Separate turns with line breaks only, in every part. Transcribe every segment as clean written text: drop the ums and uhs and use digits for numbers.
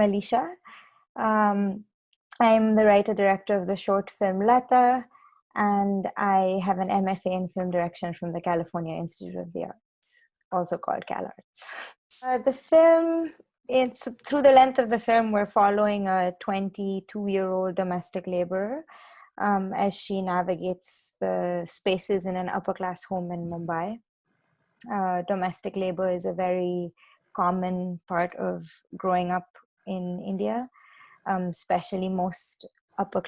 Alisha. Um, I'm the writer-director of the short film Lata, and I have an MFA in film direction from the California Institute of the Arts, also called CalArts. The film, it's through the length of the film, we're following a 22-year-old domestic laborer as she navigates the spaces in an upper-class home in Mumbai. Domestic labor is a very common part of growing up in India, especially most upper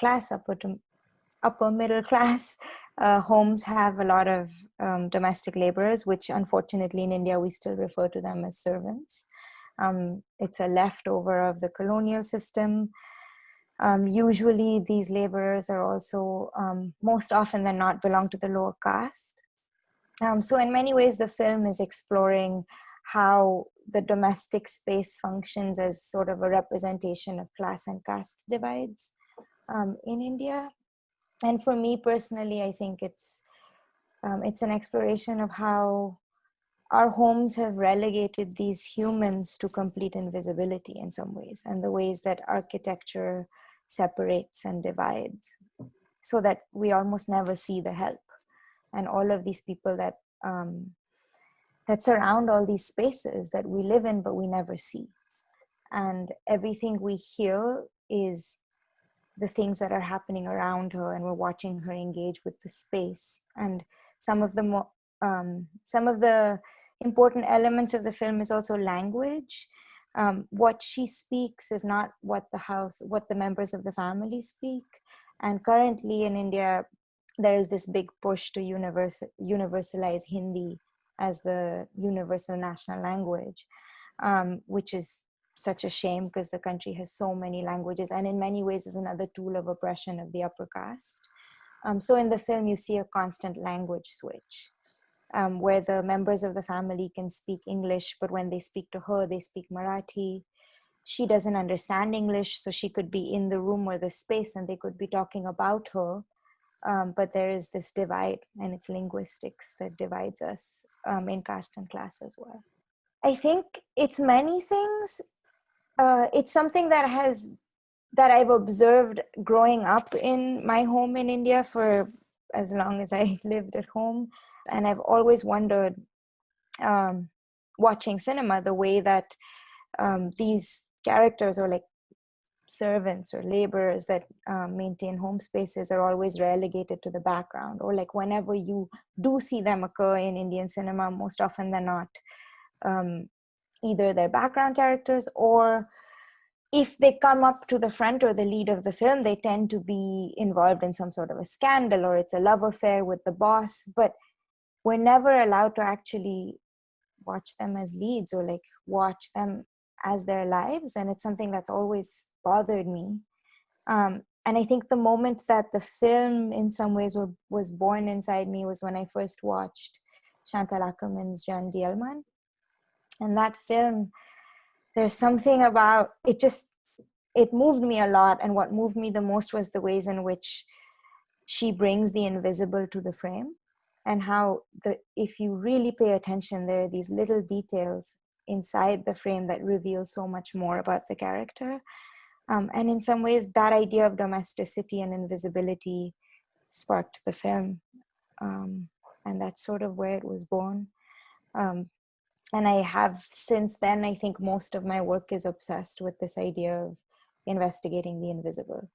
middle class homes have a lot of domestic laborers, which unfortunately in India we still refer to them as servants. It's a leftover of the colonial system. Usually these laborers are also, most often than not, belong to the lower caste. So in many ways, the film is exploring how the domestic space functions as sort of a representation of class and caste divides in India. And for me personally, I think it's an exploration of how our homes have relegated these humans to complete invisibility in some ways, and the ways that architecture separates and divides, so that we almost never see the help. And all of these people that that surround all these spaces that we live in but we never see. And everything we hear is the things that are happening around her, and we're watching her engage with the space. And some of the important elements of the film is also language. What she speaks is not what the members of the family speak. And currently in India, there is this big push to universalize Hindi as the universal national language, which is such a shame because the country has so many languages, and in many ways is another tool of oppression of the upper caste. So in the film, you see a constant language switch, where the members of the family can speak English, but when they speak to her, they speak Marathi. She doesn't understand English, so she could be in the room or the space and they could be talking about her. But there is this divide, and it's linguistics that divides us in caste and class as well. I think it's many things. It's something that I've observed growing up in my home in India for as long as I lived at home. And I've always wondered, watching cinema, the way that these characters, or like servants or laborers that maintain home spaces, are always relegated to the background, or like whenever you do see them occur in Indian cinema, most often than not, either they're background characters, or if they come up to the front or the lead of the film, they tend to be involved in some sort of a scandal, or it's a love affair with the boss. But we're never allowed to actually watch them as leads, or like watch them as their lives. And it's something that's always bothered me. And I think the moment that the film in some ways was born inside me was when I first watched Chantal Akerman's Jan Dielman. And that film, there's something about it, it moved me a lot. And what moved me the most was the ways in which she brings the invisible to the frame, and how if you really pay attention, there are these little details inside the frame that reveal so much more about the character. And in some ways, that idea of domesticity and invisibility sparked the film. And that's sort of where it was born. And I have since then, I think most of my work is obsessed with this idea of investigating the invisible,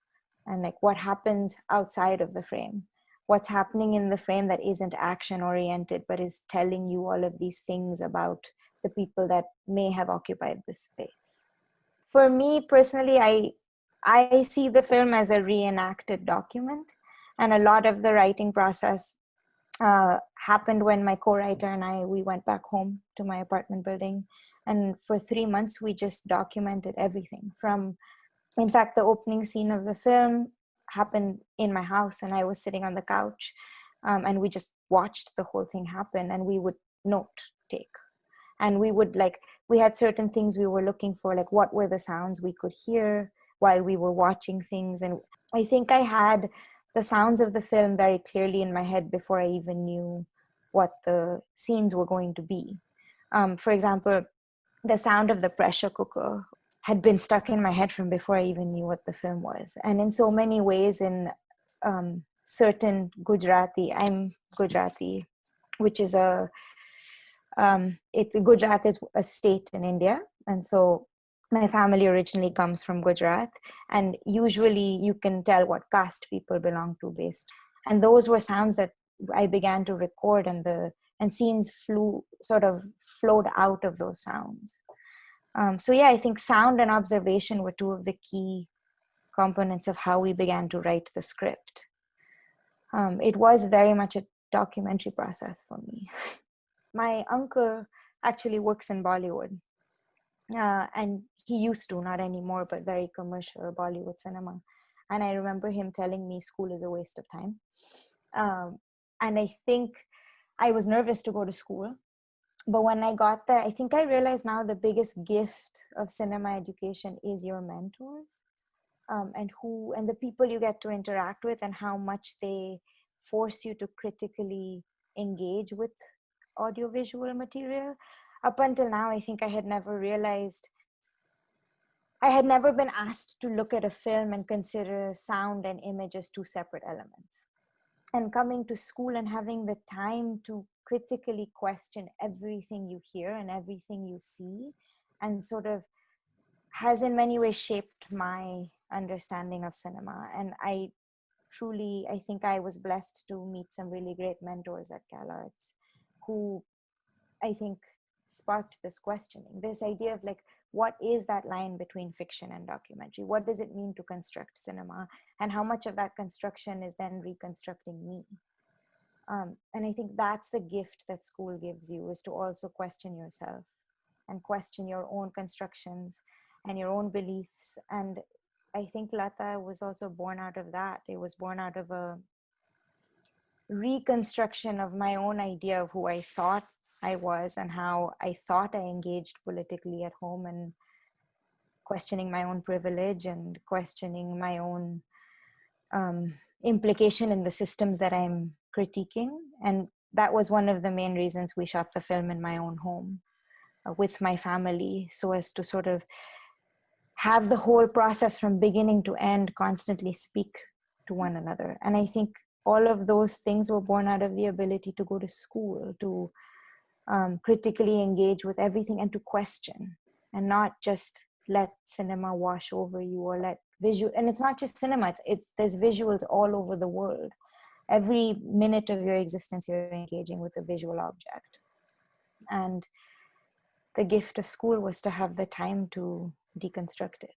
and like what happens outside of the frame, what's happening in the frame that isn't action oriented, but is telling you all of these things about the people that may have occupied this space. For me personally, I see the film as a reenacted document, and a lot of the writing process happened when my co-writer and we went back home to my apartment building, and for 3 months we just documented everything. In fact, the opening scene of the film happened in my house, and I was sitting on the couch, and we just watched the whole thing happen, and we would note take, and we had certain things we were looking for, like what were the sounds we could hear while we were watching things. And I think I had the sounds of the film very clearly in my head before I even knew what the scenes were going to be. For example, the sound of the pressure cooker had been stuck in my head from before I even knew what the film was. And in so many ways, in certain Gujarati, I'm Gujarati, which is Gujarat is a state in India. And so my family originally comes from Gujarat. And usually you can tell what caste people belong to based. And those were sounds that I began to record, and scenes flowed out of those sounds. So yeah, I think sound and observation were two of the key components of how we began to write the script. It was very much a documentary process for me. My uncle actually works in Bollywood, and he used to, not anymore, but very commercial Bollywood cinema. And I remember him telling me school is a waste of time. And I think I was nervous to go to school. But when I got there, I think I realized now the biggest gift of cinema education is your mentors, and the people you get to interact with, and how much they force you to critically engage with audiovisual material. Up until now, I think I had never been asked to look at a film and consider sound and image as two separate elements. And coming to school and having the time to critically question everything you hear and everything you see, and sort of has in many ways shaped my understanding of cinema. And I think I was blessed to meet some really great mentors at CalArts who I think sparked this questioning, this idea of like, what is that line between fiction and documentary? What does it mean to construct cinema? And how much of that construction is then reconstructing me? And I think that's the gift that school gives you, is to also question yourself and question your own constructions and your own beliefs. And I think Lata was also born out of that. It was born out of a reconstruction of my own idea of who I thought I was and how I thought I engaged politically at home, and questioning my own privilege and questioning my own implication in the systems that I'm critiquing. And that was one of the main reasons we shot the film in my own home with my family, so as to sort of have the whole process from beginning to end constantly speak to one another. And I think all of those things were born out of the ability to go to school, to critically engage with everything, and to question, and not just let cinema wash over you, or let visual. And it's not just cinema, there's visuals all over the world. Every minute of your existence, you're engaging with a visual object. And the gift of school was to have the time to deconstruct it.